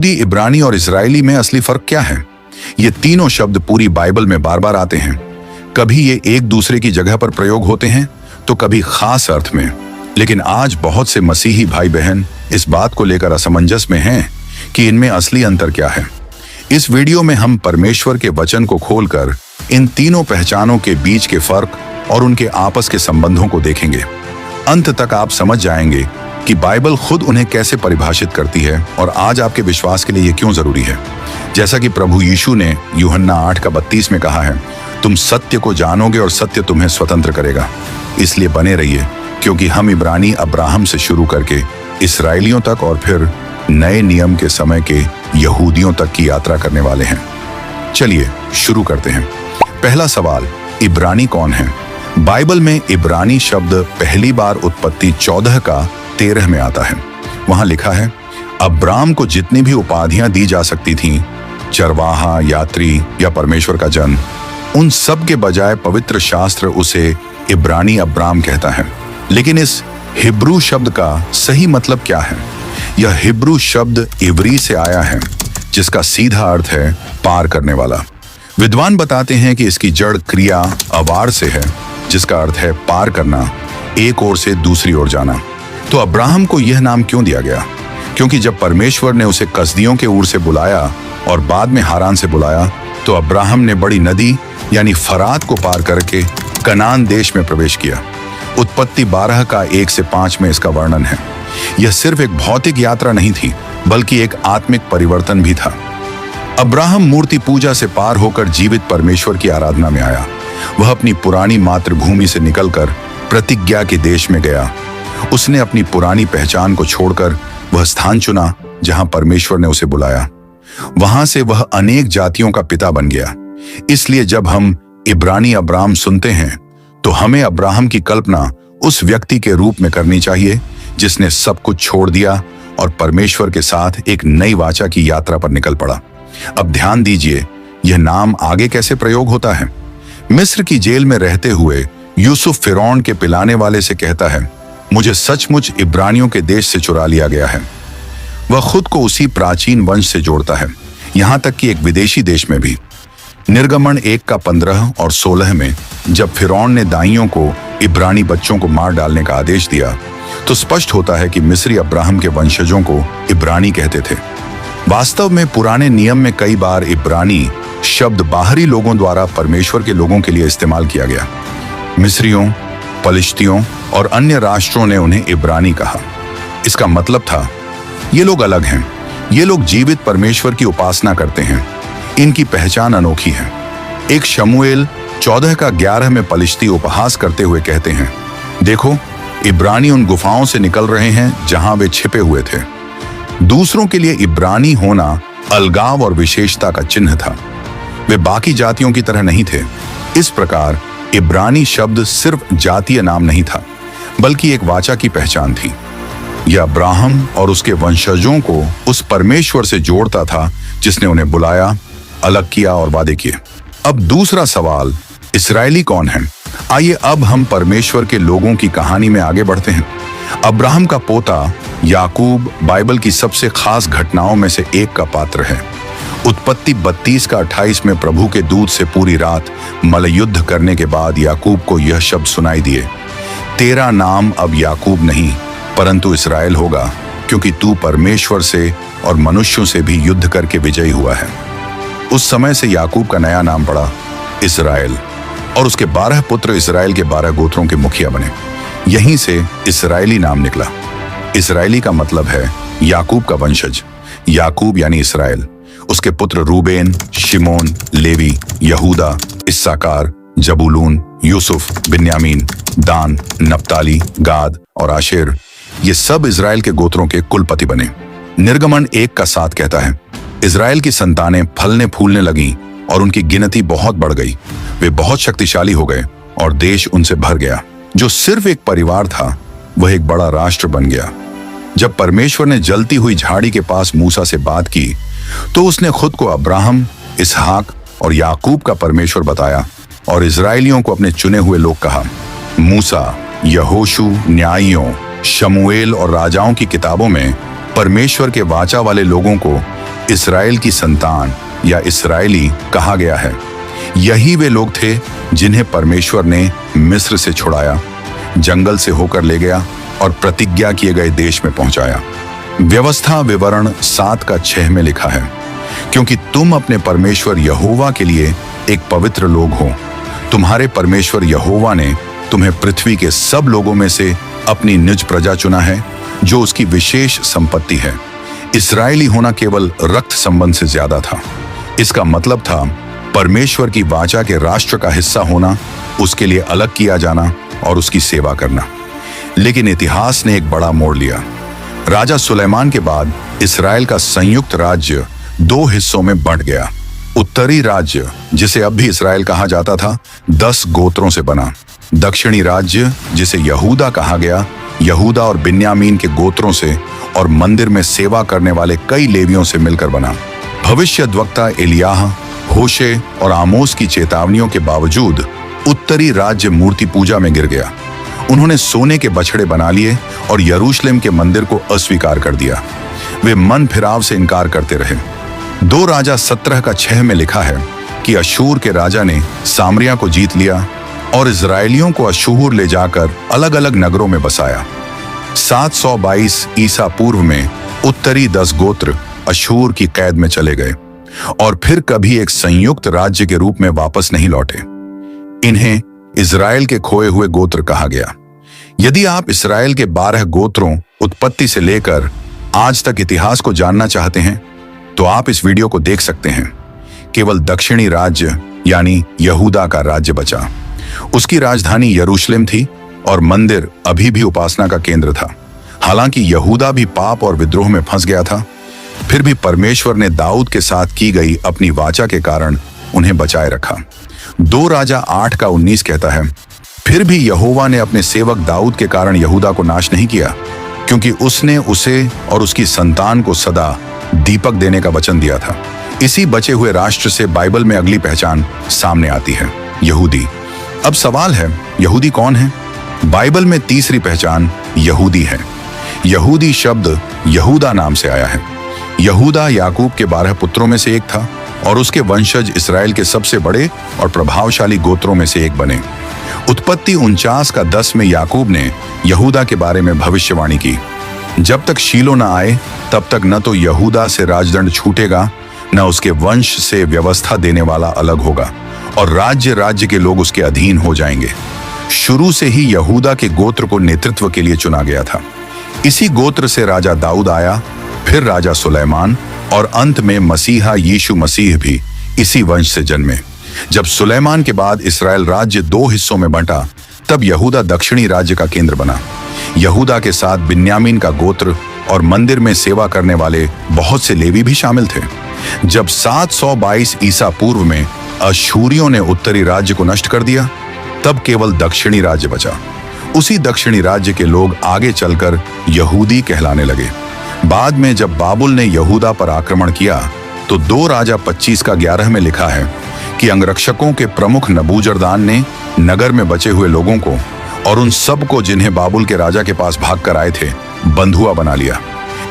इब्रानी और इस्राएली में असली फर्क क्या है? ये तीनों शब्द पूरी बाइबल में बार बार आते हैं। कभी ये एक दूसरे की जगह पर प्रयोग होते हैं तो कभी खास अर्थ में। लेकिन आज बहुत से मसीही भाई बहन इस बात को लेकर असमंजस में हैं कि इनमें असली अंतर क्या है। इस वीडियो में हम परमेश्वर के वचन को खोलकर इन तीनों पहचानों के बीच के फर्क और उनके आपस के संबंधों को देखेंगे। अंत तक आप समझ जाएंगे कि बाइबल खुद उन्हें कैसे परिभाषित करती है और आज आपके विश्वास के लिए ये क्यों जरूरी है। जैसा कि प्रभु यीशु ने यूहन्ना 8:32 में कहा है, तुम सत्य को जानोगे और सत्य तुम्हें स्वतंत्र करेगा। इसलिए बने रहिए, क्योंकि हम इब्रानी अब्राहम से शुरू करके इस्राएलियों तक और फिर नए नियम के समय के यहूदियों तक की यात्रा करने वाले हैं। चलिए शुरू करते हैं। पहला सवाल, इब्रानी कौन है? बाइबल में इब्रानी शब्द पहली बार उत्पत्ति 14:13 में आता है। वहां लिखा है, अब्राम को जितनी भी उपाधियां दी जा सकती थीं, चरवाहा, यात्री या परमेश्वर का जन, उन सब के बजाय पवित्र शास्त्र उसे इब्रानी अब्राम कहता है। लेकिन इस हिब्रू शब्द का सही मतलब क्या है? यह हिब्रू शब्द इब्री से आया है, जिसका सीधा अर्थ है पार करने वाला। विद्वान बताते हैं कि इसकी जड़ क्रिया अवार से है, जिसका अर्थ है पार करना, एक ओर से दूसरी ओर जाना। तो अब्राहम को यह नाम क्यों दिया गया? क्योंकि जब परमेश्वर ने उसे कसदियों के ऊर से बुलाया और बाद में हारान से बुलाया, तो अब्राहम ने बड़ी नदी यानी फरात को पार करके कनान देश में प्रवेश किया। उत्पत्ति 12:1-5 में इसका वर्णन है। यह सिर्फ एक भौतिक यात्रा नहीं थी, बल्कि एक आत्मिक परिवर्तन भी था। अब्राहम मूर्ति पूजा से पार होकर जीवित परमेश्वर की आराधना में आया। वह अपनी पुरानी मातृभूमि से निकलकर प्रतिज्ञा के देश में गया। उसने अपनी पुरानी पहचान को छोड़कर वह स्थान चुना जहां परमेश्वर ने उसे बुलाया। वहां से वह अनेक जातियों का पिता बन गया। इसलिए जब हम इब्रानी अब्राम सुनते हैं तो हमें अब्राहम की कल्पना उस व्यक्ति के रूप में करनी चाहिए जिसने सब कुछ छोड़ दिया और परमेश्वर के साथ एक नई वाचा की यात्रा पर निकल पड़ा। अब ध्यान दीजिए, यह नाम आगे कैसे प्रयोग होता है। मिस्र की जेल में रहते हुए यूसुफ फिरौन के पिलाने वाले से कहता है, मुझे सचमुच इब्रानियों के देश से चुरा लिया गया है। वह खुद को उसी प्राचीन वंश से जोड़ता है, यहां तक कि एक विदेशी देश में भी। निर्गमन 1:15 और 16 में जब फिरौन ने दाइयों को इब्रानी बच्चों को मार डालने का आदेश दिया, तो स्पष्ट होता है कि मिस्री अब्राहम के वंशजों को इब्रानी कहते थे। वास्तव में पुराने नियम में कई बार इब्रानी शब्द बाहरी लोगों द्वारा परमेश्वर के लोगों के लिए इस्तेमाल किया गया। मिस्रियों, पलिश्तियों और अन्य राष्ट्रों ने उन्हें इब्रानी कहा। इसका मतलब था, ये लोग अलग हैं, ये लोग जीवित परमेश्वर की उपासना करते हैं, इनकी पहचान अनोखी है। एक शमूएल 14:11 में पलिश्ती उपहास करते हुए कहते हैं, देखो, इब्रानी उन गुफाओं से निकल रहे हैं जहां वे छिपे हुए थे। दूसरों के लिए इब्रानी होना अलगाव और विशेषता का चिन्ह था। वे बाकी जातियों की तरह नहीं थे। इस प्रकार इब्रानी शब्द सिर्फ जातीय नाम नहीं था, बल्कि एक वाचा की पहचान थी। यह अब्राहम और उसके वंशजों को उस परमेश्वर से जोड़ता था जिसने उन्हें बुलाया, अलग किया और वादे किए। अब दूसरा सवाल, इस्राएली कौन है? आइए अब हम परमेश्वर के लोगों की कहानी में आगे बढ़ते हैं। अब्राहम का पोता याकूब बाइबल की सबसे खास घटनाओं में से एक का पात्र है। उत्पत्ति 32:28 में प्रभु के दूत से पूरी रात मल्लयुद्ध करने के बाद याकूब को यह शब्द सुनाई दिए, तेरा नाम अब याकूब नहीं परंतु इस्राएल होगा, क्योंकि तू परमेश्वर से और मनुष्यों से भी युद्ध करके विजयी हुआ है। उस समय से याकूब का नया नाम पड़ा इस्राएल, और उसके 12 पुत्र इस्राएल के 12 गोत्रों के मुखिया बने। यहीं से इस्राएली नाम निकला। इस्राएली का मतलब है याकूब का वंशज। याकूब यानी इस्राएल। उसके पुत्र रूबेन, शिमोन, लेवी, यहूदा, इस्साकार, जबूलून, यूसुफ, बिन्यामीन, दान, नप्ताली, गाद और आशेर, ये सब इजराइल के गोत्रों के कुलपति बने। निर्गमन 1:7 कहता है, इजराइल की संतानें फलने फूलने लगीं और उनकी गिनती बहुत बढ़ गई। वे बहुत शक्तिशाली हो गए और देश उनसे भर गया। जो सिर्फ एक परिवार था, वह एक बड़ा राष्ट्र बन गया। जब परमेश्वर ने जलती हुई झाड़ी के पास मूसा से बात की, तो उसने खुद को अब्राहम, इसहाक और याकूब का परमेश्वर बताया और इजराइलियों को अपने चुने हुए लोग कहा। मूसा, यहोशू, न्यायियों, शमूएल और राजाओं की किताबों में परमेश्वर के वाचा वाले लोगों को इस्राएल की संतान या इस्राएली कहा गया है। यही वे लोग थे जिन्हें परमेश्वर ने मिस्र से छुड़ाया, जंगल से होकर ले गया और प्रतिज्ञा किए गए देश में पहुंचाया। व्यवस्था विवरण 7:6 में लिखा है, क्योंकि तुम अपने परमेश्वर यहोवा के लिए एक पवित्र लोग हो। तुम्हारे परमेश्वर यहोवा ने तुम्हें पृथ्वी के सब लोगों में से अपनी निज प्रजा चुना है, जो उसकी विशेष संपत्ति है। इस्राएली होना केवल रक्त संबंध से ज्यादा था। इसका मतलब था परमेश्वर की वाचा के राष्ट्र का हिस्सा होना, उसके लिए अलग किया जाना और उसकी सेवा करना। लेकिन इतिहास ने एक बड़ा मोड़ लिया। राजा सुलेमान के बाद इस्राएल का संयुक्त राज्य 2 हिस्सों में बंट गया। उत्तरी राज्य, जिसे अब भी इस्राएल कहा जाता था, 10 गोत्रों से बना। दक्षिणी राज्य, जिसे यहूदा कहा गया, यहूदा और बिन्यामीन के गोत्रों से और मंदिर में सेवा करने वाले कई लेवियों से मिलकर बना। भविष्यद्वक्ता एलियाह, होशे और आमोस की चेतावनियों के बावजूद उत्तरी राज्य मूर्ति पूजा में गिर गया। उन्होंने सोने के बछड़े बना लिए और यरूशलेम के मंदिर को अस्वीकार कर दिया। वे मन फिराव से इनकार करते रहे। 2 राजा 17:6 में लिखा है कि अशूर के राजा ने सामरिया को जीत लिया और इजरायलियों को अशूर ले जाकर अलग अलग नगरों में बसाया। 722 ईसा पूर्व में उत्तरी 10 गोत्र अशूर की कैद में चले गए और फिर कभी एक संयुक्त राज्य के रूप में वापस नहीं लौटे। इन्हें इजराइल के खोए हुए गोत्र कहा गया। यदि आप इस्राएल के 12 गोत्रों उत्पत्ति से लेकर आज तक इतिहास को जानना चाहते हैं तो आप इस वीडियो को देख सकते हैं। केवल दक्षिणी राज्य यानी यहूदा का राज्य बचा। उसकी राजधानी यरूशलेम थी और मंदिर अभी भी उपासना का केंद्र था। हालांकि यहूदा भी पाप और विद्रोह में फंस गया था, फिर भी परमेश्वर ने दाऊद के साथ की गई अपनी वाचा के कारण उन्हें बचाए रखा। 2 राजा 8:19 कहता है, फिर भी यहोवा ने अपने सेवक दाऊद के कारण यहूदा को नाश नहीं किया, क्योंकि उसने उसे और उसकी संतान को सदा दीपक देने का वचन दिया था। इसी बचे हुए राष्ट्र से बाइबल में अगली पहचान सामने आती है, यहूदी। अब सवाल है, यहूदी कौन है? बाइबल में तीसरी पहचान यहूदी है। यहूदी शब्द यहूदा नाम से आया है। यहूदा याकूब के 12 पुत्रों में से एक था और उसके वंशज इस्राएल के सबसे बड़े और प्रभावशाली गोत्रों में से एक बने। उत्पत्ति 49:10 में याकूब ने यहूदा के बारे में भविष्यवाणी की, जब तक शीलो न आए तब तक न तो यहूदा से राजदंड छूटेगा, न उसके वंश से व्यवस्था देने वाला अलग होगा, और राज्य राज्य के लोग उसके अधीन हो जाएंगे। शुरू से ही यहूदा के गोत्र को नेतृत्व के लिए चुना गया था। इसी गोत्र से राजा दाऊद आया, फिर राजा सुलेमान और अंत में मसीहा यीशु मसीह भी इसी वंश से जन्मे। जब सुलेमान के बाद इस्राएल राज्य 2 हिस्सों में बंटा, तब यहूदा दक्षिणी राज्य का केंद्र बना। यहूदा के साथ बिन्यामीन का गोत्र और मंदिर में सेवा करने वाले बहुत से लेवी भी शामिल थे। जब 722 ईसा पूर्व में अशूरियों ने उत्तरी राज्य को नष्ट कर दिया, तब केवल दक्षिणी राज्य बचा। उसी दक्षिणी राज्य के लोग आगे चलकर यहूदी कहलाने लगे। बाद में जब बाबुल ने यहूदा पर आक्रमण किया तो 2 राजा 25:11 में लिखा है कि अंगरक्षकों के प्रमुख नबूजरदान ने नगर में बचे हुए लोगों को और उन सब को जिन्हें बाबुल के राजा के पास भाग कर आए थे बंधुआ बना लिया।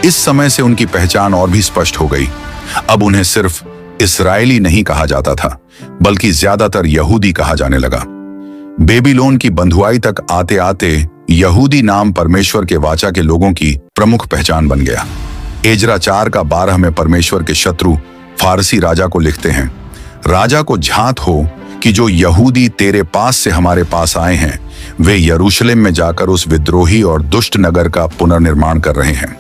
इस समय से उनकी पहचान और भी स्पष्ट हो गई। अब उन्हें सिर्फ इस्राएली नहीं कहा जाता था, बल्कि ज्यादातर यहूदी कहा जाने लगा। बेबीलोन की बंधुआई तक आते आते यहूदी नाम परमेश्वर के वाचा के लोगों की प्रमुख पहचान बन गया। एजरा 4:12 में परमेश्वर के शत्रु फारसी राजा को लिखते हैं, राजा को झांत हो कि जो यहूदी तेरे पास से हमारे पास आए हैं वे यरूशलेम में जाकर उस विद्रोही और दुष्ट नगर का पुनर्निर्माण कर रहे हैं।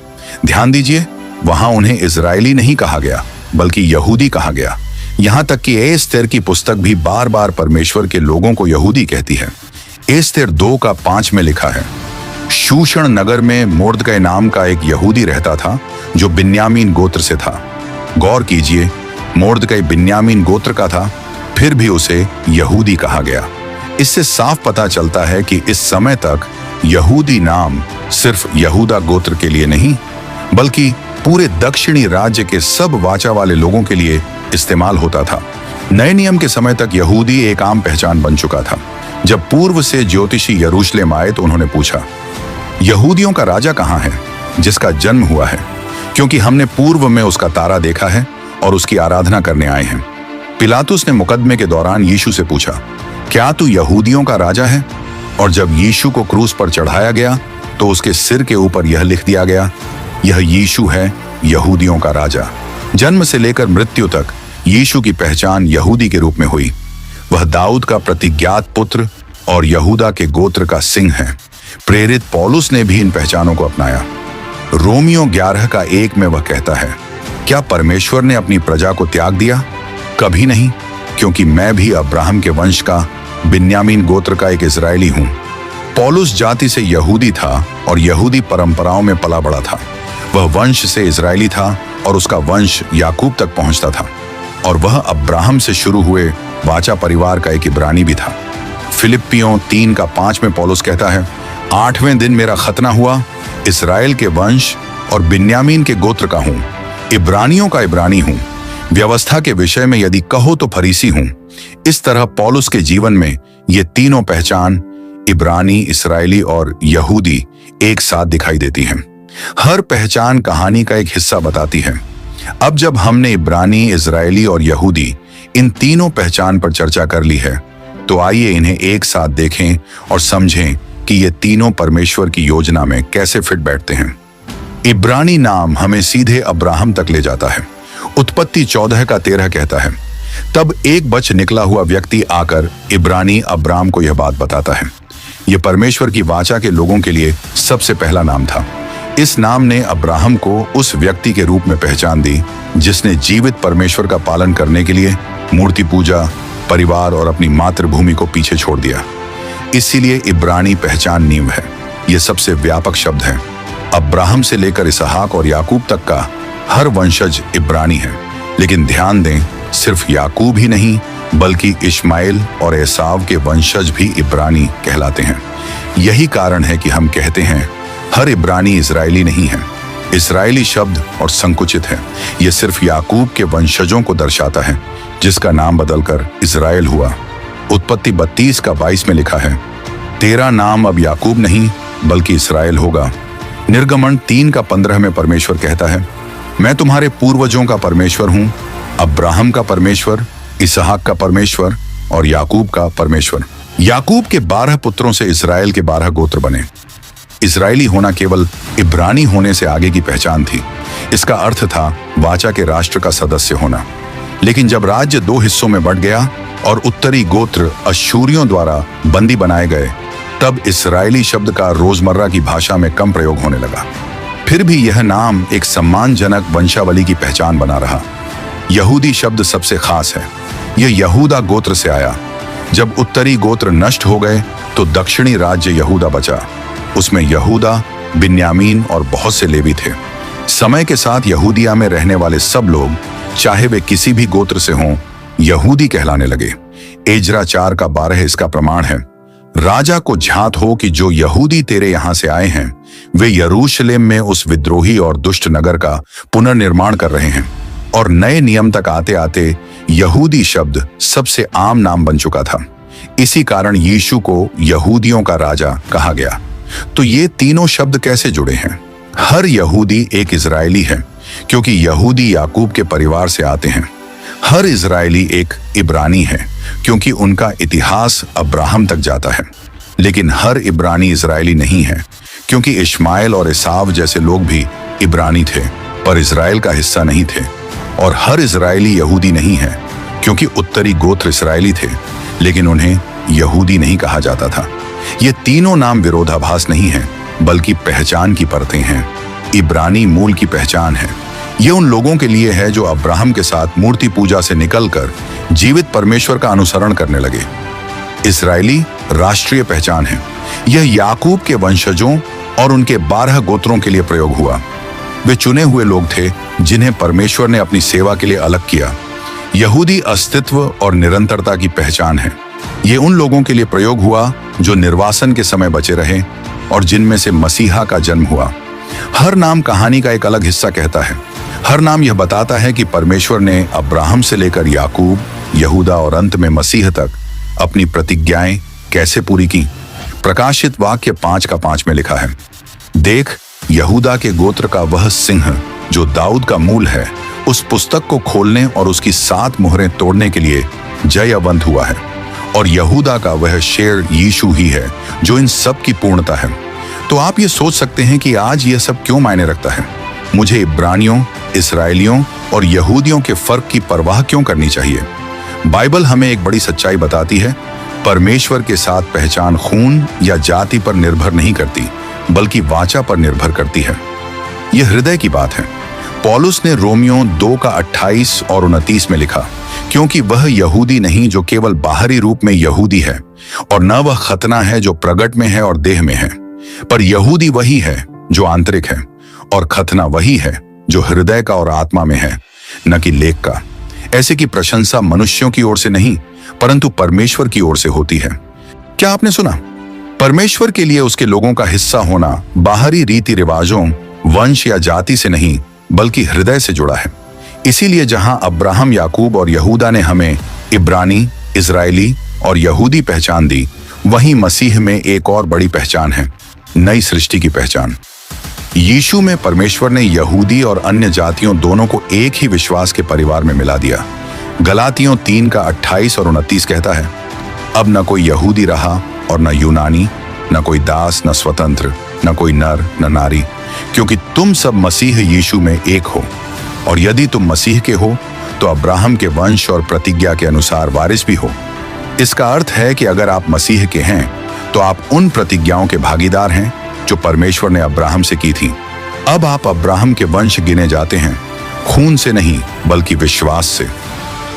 ध्यान दीजिए, वहां उन्हें इजरायली नहीं कहा गया बल्कि यहूदी कहा गया। यहां तक कि एस्तेर की पुस्तक भी बार बार परमेश्वर के लोगों को यहूदी कहती है। एस्तेर 2:5 में लिखा है, शूषण नगर में मोर्दकै नाम का एक यहूदी रहता था जो बिन्यामीन गोत्र से था। गौर कीजिए, मोर्दकै बिन्यामीन गोत्र का था, फिर भी उसे यहूदी कहा गया। इससे साफ पता चलता है कि इस समय तक यहूदी नाम सिर्फ यहूदा गोत्र के लिए नहीं बल्कि पूरे दक्षिणी राज्य के सब वाचा वाले लोगों के लिए इस्तेमाल होता था। नए नियम के समय तक यहूदी एक आम पहचान बन चुका था। जब पूर्व से ज्योतिषी यरूशलेम आए तो उन्होंने पूछा, यहूदियों का राजा कहाँ है जिसका जन्म हुआ है, क्योंकि हमने पूर्व में उसका तारा देखा है और उसकी आराधना करने आए हैं। पिलातुस ने मुकदमे के दौरान यीशु से पूछा, क्या तू यहूदियों का राजा है? और जब यीशु को क्रूस पर चढ़ाया गया तो उसके सिर के ऊपर यह लिख दिया गया, यह यीशु है, यहूदियों का राजा। जन्म से लेकर मृत्यु तक यीशु की पहचान यहूदी के रूप में हुई। वह दाऊद का प्रतिज्ञात पुत्र और यहूदा के गोत्र का सिंह है। प्रेरित पौलुस ने भी इन पहचानों को अपनाया। रोमियो 11:1 में वह कहता है, क्या परमेश्वर ने अपनी प्रजा को त्याग दिया? कभी नहीं, क्योंकि मैं भी अब्राहम के वंश का, बिन्यामीन गोत्र का एक इजरायली हूं। पौलुस जाति से यहूदी था और यहूदी परंपराओं में पला बड़ा था। वह वंश से इजरायली था और उसका वंश याकूब तक पहुंचता था, और वह अब्राहम से शुरू हुए वाचा परिवार का एक इब्रानी भी था। फिलिप्पियों 3:5 में पौलुस कहता है, 8वें दिन मेरा खतना हुआ, इस्राएल के वंश और बिन्यामीन के गोत्र का हूं, इब्रानियों का इब्रानी हूं, व्यवस्था के विषय में यदि कहो तो फरीसी हूं। इस तरह पौलुस के जीवन में ये तीनों पहचान, इब्रानी, इस्राएली और यहूदी, एक साथ दिखाई देती हैं। हर पहचान कहानी का एक हिस्सा बताती है। अब जब हमने इब्रानी, इजरायली और यहूदी इन तीनों पहचान पर चर्चा कर ली है, तो आइए इन्हें एक साथ देखें और समझें कि ये तीनों परमेश्वर की योजना में कैसे फिट बैठते हैं। इब्रानी नाम हमें सीधे अब्राहम तक ले जाता है। उत्पत्ति 14:13 कहता है, तब एक बच निकला हुआ व्यक्ति आकर इब्रानी अब्राम को यह बात बताता है। यह परमेश्वर की वाचा के लोगों के लिए सबसे पहला नाम था। इस नाम ने अब्राहम को उस व्यक्ति के रूप में पहचान दी जिसने जीवित परमेश्वर का पालन करने के लिए मूर्ति पूजा, परिवार और अपनी मातृभूमि को पीछे छोड़ दिया। इसीलिए इब्रानी पहचान नींव है। यह सबसे व्यापक शब्द है। अब्राहम से लेकर इसहाक और याकूब तक का हर वंशज इब्रानी है। लेकिन ध्यान दें, सिर्फ याकूब ही नहीं बल्कि इश्माइल और एसाव के वंशज भी इब्रानी कहलाते हैं। यही कारण है कि हम कहते हैं हर इब्रानी इजरायली नहीं है। इस्राएली शब्द और संकुचित है। यह सिर्फ याकूब के वंशजों को दर्शाता है, जिसका नाम बदलकर इजराइल हुआ। उत्पत्ति 32:22 में लिखा है, तेरा नाम अब याकूब नहीं बल्कि इस्राएल होगा। निर्गमन 3:15 में परमेश्वर कहता है, मैं तुम्हारे पूर्वजों का परमेश्वर हूं, अब्राहम का परमेश्वर, इसहाक का परमेश्वर और याकूब का परमेश्वर। याकूब के 12 पुत्रों से इस्राएल के 12 गोत्र बने। इस्राएली होना केवल इब्रानी होने से आगे की पहचान थी। इसका अर्थ था वाचा के राष्ट्र का सदस्य होना। लेकिन जब राज्य 2 हिस्सों में बंट गया और उत्तरी गोत्र अश्शूरियों द्वारा बंदी बनाए गए, तब इस्राएली शब्द का रोजमर्रा की भाषा में कम प्रयोग होने लगा। फिर भी यह नाम एक सम्मानजनक वंशावली की पहचान बना रहा। यहूदी शब्द सबसे खास है। यह यहूदा गोत्र से आया। जब उत्तरी गोत्र नष्ट हो गए तो दक्षिणी राज्य यहूदा बचा। उसमें यहूदा, बिन्यामीन और बहुत से लेवी थे। समय के साथ यहूदिया में रहने वाले सब लोग, चाहे वे किसी भी गोत्र से हों, यहूदी कहलाने लगे। एजरा 4:12 इसका प्रमाण है। राजा को झांत हो कि जो यहूदी तेरे यहां से आए हैं, वे यरूशलेम में उस विद्रोही और दुष्ट नगर का पुनर्निर्माण कर रहे हैं। और नए नियम तक आते आते यहूदी शब्द सबसे आम नाम बन चुका था। इसी कारण यीशु को यहूदियों का राजा कहा गया। तो ये तीनों शब्द कैसे जुड़े हैं? हर यहूदी एक इजरायली है, क्योंकि यहूदी याकूब के परिवार से आते हैं। हर इजरायली एक इब्रानी है, क्योंकि उनका इतिहास अब्राहम तक जाता है। लेकिन हर इब्रानी इजरायली नहीं है, क्योंकि इश्माइल और एसाव जैसे लोग भी इब्रानी थे, पर इजराइल का हिस्सा नहीं थे। और हर इजरायली यहूदी नहीं है, क्योंकि उत्तरी गोत्र इस्राएली थे, लेकिन उन्हें यहूदी नहीं कहा जाता था। ये तीनों नाम विरोधाभास नहीं है, बल्कि पहचान की परतें हैं। इब्रानी मूल की पहचान है। ये उन लोगों के लिए है जो अब्राहम के साथ मूर्ति पूजा से निकलकर जीवित परमेश्वर का अनुसरण करने लगे। इस्राएली राष्ट्रीय पहचान है। यह याकूब के वंशजों और उनके 12 गोत्रों के लिए प्रयोग हुआ। वे चुने हुए लोग थे जिन्हें परमेश्वर ने अपनी सेवा के लिए अलग किया। यहूदी अस्तित्व और निरंतरता की पहचान है। ये उन लोगों के लिए प्रयोग हुआ जो निर्वासन के समय बचे रहे और जिनमें से मसीहा का जन्म हुआ। हर नाम कहानी का एक अलग हिस्सा कहता है। हर नाम यह बताता है कि परमेश्वर ने अब्राहम से लेकर याकूब, यहूदा और अंत में मसीह तक अपनी प्रतिज्ञाएं कैसे पूरी की। प्रकाशित वाक्य 5:5 में लिखा है, देख यहूदा के गोत्र का वह सिंह जो दाऊद का मूल है, उस पुस्तक को खोलने और उसकी 7 मुहरें तोड़ने के लिए जयवंत हुआ है। और यहूदा का वह शेर यीशु ही है जो इन सब की पूर्णता है। तो आप ये सोच सकते हैं कि आज यह सब क्यों मायने रखता है। मुझे इब्रानियों, इसराइलियों और यहूदियों के फर्क की परवाह क्यों करनी चाहिए। बाइबल हमें एक बड़ी सच्चाई बताती है। परमेश्वर के साथ पहचान खून या जाति पर निर्भर नहीं करती, बल्कि वाचा पर निर्भर करती है। यह हृदय की बात है। पौलुस ने रोमियो 2 का 28 और 29 में लिखा, क्योंकि वह यहूदी नहीं जो केवल बाहरी रूप में यहूदी है, और न वह खतना है जो प्रगट में है और देह में है, पर यहूदी वही है जो आंतरिक है, और खतना वही है जो हृदय का और आत्मा में है, न कि लेख का। ऐसे की प्रशंसा मनुष्यों की ओर से नहीं, परंतु परमेश्वर की ओर से होती है। क्या आपने सुना? परमेश्वर के लिए उसके लोगों का हिस्सा होना बाहरी रीति रिवाजों, वंश या जाति से नहीं, बल्कि हृदय से जुड़ा है। इसीलिए जहां अब्राहम, याकूब और यहूदा ने हमें इब्रानी, इजरायली और यहूदी पहचान दी, वहीं मसीह में एक और बड़ी पहचान है, नई सृष्टि की पहचान। यीशु में परमेश्वर ने यहूदी और अन्य जातियों दोनों को एक ही विश्वास के परिवार में मिला दिया। गलातियों 3 का 28 और 29 कहता है, अब न कोई यहूदी रहा और न यूनानी, न कोई दास न स्वतंत्र, न कोई नर न नारी, क्योंकि तुम सब मसीह यीशु में एक हो। और यदि तुम मसीह के हो तो अब्राहम के वंश और प्रतिज्ञा के अनुसार वारिस भी हो। इसका अर्थ है कि अगर आप मसीह के हैं तो आप उन प्रतिज्ञाओं के भागीदार हैं जो परमेश्वर ने अब्राहम से की थी। अब आप अब्राहम के वंश गिने जाते हैं, खून से नहीं बल्कि विश्वास से।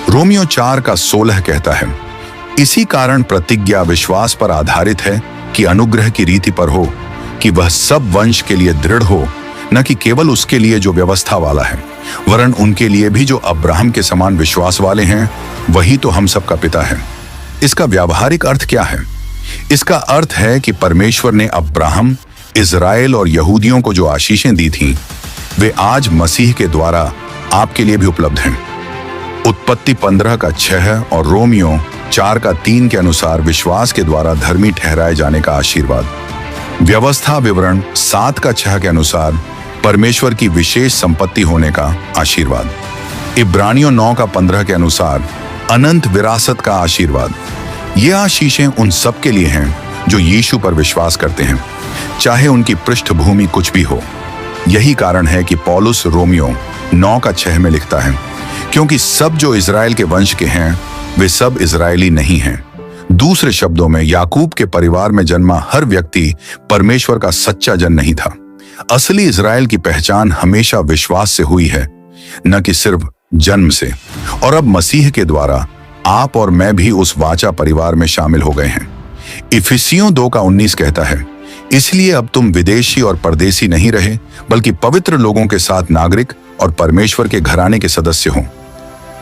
रोमियो 4 का 16 कहता है, इसी कारण प्रतिज्ञा विश्वास पर आधारित है कि अनुग्रह की रीति पर हो, कि वह सब वंश के लिए दृढ़ हो, न कि केवल उसके लिए जो व्यवस्था वाला है, वरन उनके लिए भी जो अब्राहम के समान विश्वास वाले हैं। वही तो हम सबका पिता है। इसका व्यावहारिक अर्थ क्या है? इसका अर्थ है कि परमेश्वर ने अब्राहम, इजराइल और यहूदियों को जो आशीषें दी थीं, वे आज मसीह के द्वारा आपके लिए भी उपलब्ध हैं। उत्पत्ति 15 का 6 और रोमियो 4 का 3 के अनुसार विश्वास के द्वारा धर्मी ठहराए जाने का आशीर्वाद। व्यवस्था विवरण 7 का 6 के अनुसार परमेश्वर की विशेष संपत्ति होने का आशीर्वाद। इब्रानियों 9 का 15 के अनुसार अनंत विरासत का आशीर्वाद। ये आशीषें उन सब के लिए हैं जो यीशु पर विश्वास करते हैं, चाहे उनकी पृष्ठभूमि कुछ भी हो। यही कारण है कि पौलुस रोमियो 9 का 6 में लिखता है, क्योंकि सब जो इजराइल के वंश के हैं वे सब इजरायली नहीं हैं। दूसरे शब्दों में, याकूब के परिवार में जन्मा हर व्यक्ति परमेश्वर का सच्चा जन नहीं था। असली इजराइल की पहचान हमेशा विश्वास से हुई है, न कि सिर्फ जन्म से। और अब मसीह के द्वारा आप और मैं भी उस वाचा परिवार में शामिल हो गए हैं। इफिसियों 2 का 19 कहता है, इसलिए अब तुम विदेशी और परदेसी नहीं रहे, बल्कि पवित्र लोगों के साथ नागरिक और परमेश्वर के घराने के सदस्य हो।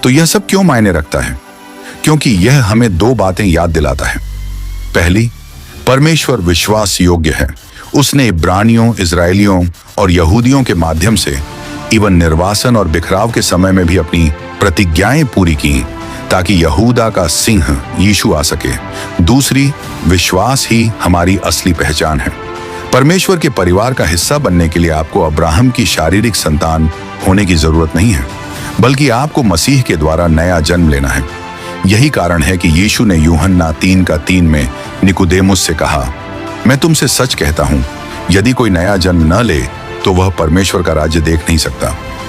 तो यह सब क्यों मायने रखता है? क्योंकि यह हमें 2 बातें याद दिलाता है। पहली, परमेश्वर विश्वास योग्य है। उसने इब्रानियों, इजरायलियों और यहूदियों के माध्यम से इवन निर्वासन और बिखराव के समय में भी अपनी प्रतिज्ञाएं पूरी की, ताकि यहूदा का सिंह यीशु आ सके। दूसरी, विश्वास ही हमारी असली पहचान है। परमेश्वर के परिवार का हिस्सा बनने के लिए आपको अब्राहम की शारीरिक संतान होने की जरूरत नहीं है, बल्कि आपको मसीह के द्वारा नया जन्म लेना है। यही कारण है कि यीशु ने यूहन्ना 3 का 3 में निकोदेमुस से कहा, मैं तुमसे सच कहता हूं, यदि कोई नया जन्म न ले तो वह परमेश्वर का राज्य देख नहीं सकता।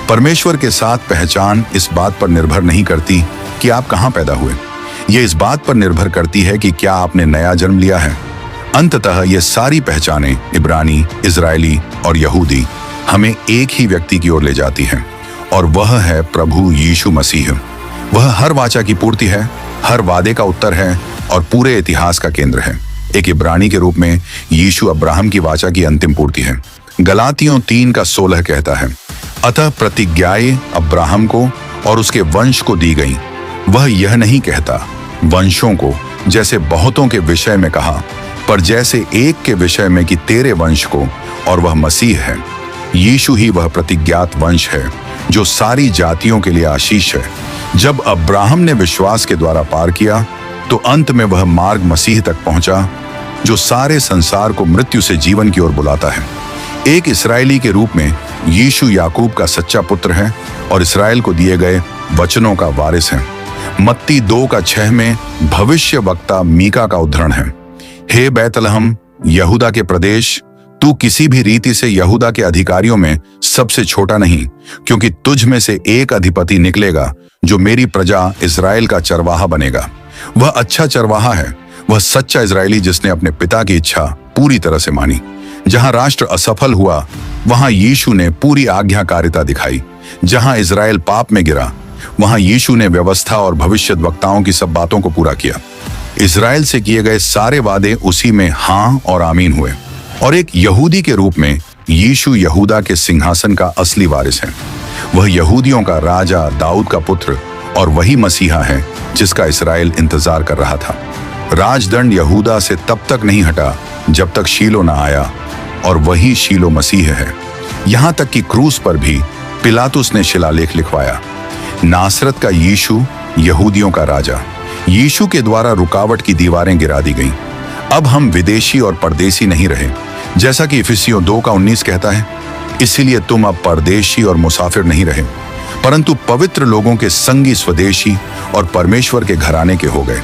परमेश्वर के साथ पहचान इस बात पर निर्भर नहीं करती कि आप कहां पैदा हुए। यह इस बात पर निर्भर करती है कि क्या आपने नया जन्म लिया है। अंततः ये सारी पहचानें, इब्रानी, इजरायली और यहूदी, हमें एक ही व्यक्ति की ओर ले जाती हैं, और वह है प्रभु यीशु मसीह। वह हर वाचा की पूर्ति है, हर वादे का उत्तर है और पूरे इतिहास का केंद्र है। एक इब्रानी के रूप में यीशु अब्राहम की वाचा की अंतिम पूर्ति है। गलातियों 3 का 16 कहता है, अतः प्रतिज्ञाएं अब्राहम को और उसके वंश को दी गईं। वह यह नहीं कहता वंशों को, जैसे बहुतों के विषय में कहा, पर जैसे एक के विषय में कि तेरे वंश को, और वह मसीह है। यीशु ही वह प्रतिज्ञात वंश है जो सारी जातियों के लिए आशीष है। जब अब्राहम ने विश्वास के द्वारा पार किया तो अंत में वह मार्ग मसीह तक पहुंचा, जो सारे संसार को मृत्यु से जीवन की ओर बुलाता है। एक इस्राएली के रूप में यीशु याकूब का सच्चा पुत्र है और इस्राएल को दिए गए वचनों का वारिस है। मत्ती 2:6 में भविष्य वक्ता मीका का उद्धरण है, हे बैतलहम यहूदा के प्रदेश, तू किसी भी रीति से यहूदा के अधिकारियों में सबसे छोटा नहीं, क्योंकि तुझ में से एक अधिपति निकलेगा जो मेरी प्रजा इस्राएल का चरवाहा बनेगा। वह अच्छा चरवाहा है, वह सच्चा इस्राएली जिसने अपने पिता की इच्छा पूरी तरह से मानी। जहां राष्ट्र असफल हुआ वहां यीशु ने पूरी आज्ञाकारिता दिखाई। जहां इस्राएल पाप में गिरा वहां यीशु ने व्यवस्था और भविष्यद्वक्ताओं की सब बातों को पूरा किया। इस्राएल से किए गए सारे वादे उसी में हां और आमीन हुए। और एक यहूदी के रूप में यीशु यहूदा के सिंहासन का असली वारिस है। वह यहूदियों का राजा दाऊद का पुत्र और वही मसीहा है जिसका इस्राएल इंतजार कर रहा था। राजदंड यहूदा से तब तक नहीं हटा जब तक शीलो ना आया, और वही शीलो मसीह है। यहां तक कि क्रूस पर भी पिलातुस ने शिलालेख लिखवाया, नासरत का यीशु यहूदियों का राजा। यीशु के द्वारा रुकावट की दीवारें गिरा दी गईं। अब हम विदेशी और परदेसी नहीं रहे, जैसा कि इफिसियों 2:19 कहता है, इसीलिए तुम अब परदेशी और मुसाफिर नहीं रहे, परंतु पवित्र लोगों के संगी स्वदेशी और परमेश्वर के घराने के हो गए।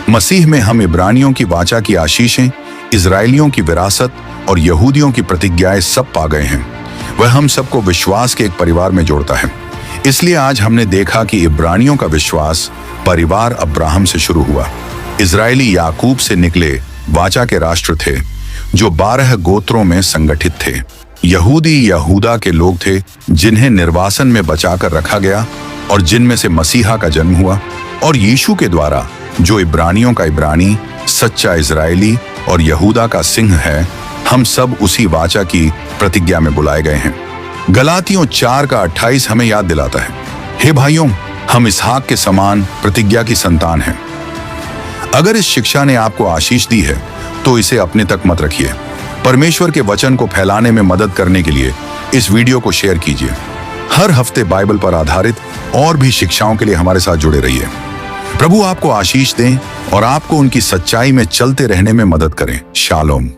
मसीह में हम इब्रानियों की वाचा की आशीषें, इजरायलियों की विरासत और यहूदियों की प्रतिज्ञाएं सब पा गए हैं। वह हम सबको विश्वास के एक परिवार में जोड़ता है। इसलिए आज हमने देखा कि इब्रानियों का विश्वास परिवार अब्राहम से शुरू हुआ। इजरायली याकूब से निकले वाचा के राष्ट्र थे जो 12 गोत्रों में संगठित थे। यहूदी यहूदा के लोग थे जिन्हें निर्वासन में बचाकर रखा गया और जिनमें से मसीहा का जन्म हुआ। और यीशु के द्वारा जो इब्रानियों का इब्रानी, सच्चा इजरायली और यहूदा का सिंह है, हम सब उसी वाचा की प्रतिज्ञा में बुलाए गए हैं। गलातियों 4:28 हमें याद दिलाता है, हे भाइयों, हम इसहाक के समान प्रतिज्ञा की संतान हैं। अगर इस शिक्षा ने आपको आशीष दी है तो इसे अपने तक मत रखिए। परमेश्वर के वचन को फैलाने में मदद करने के लिए इस वीडियो को शेयर कीजिए। हर हफ्ते बाइबल पर आधारित और भी शिक्षाओं के लिए हमारे साथ जुड़े रहिए। प्रभु आपको आशीष दें और आपको उनकी सच्चाई में चलते रहने में मदद करें। शालोम।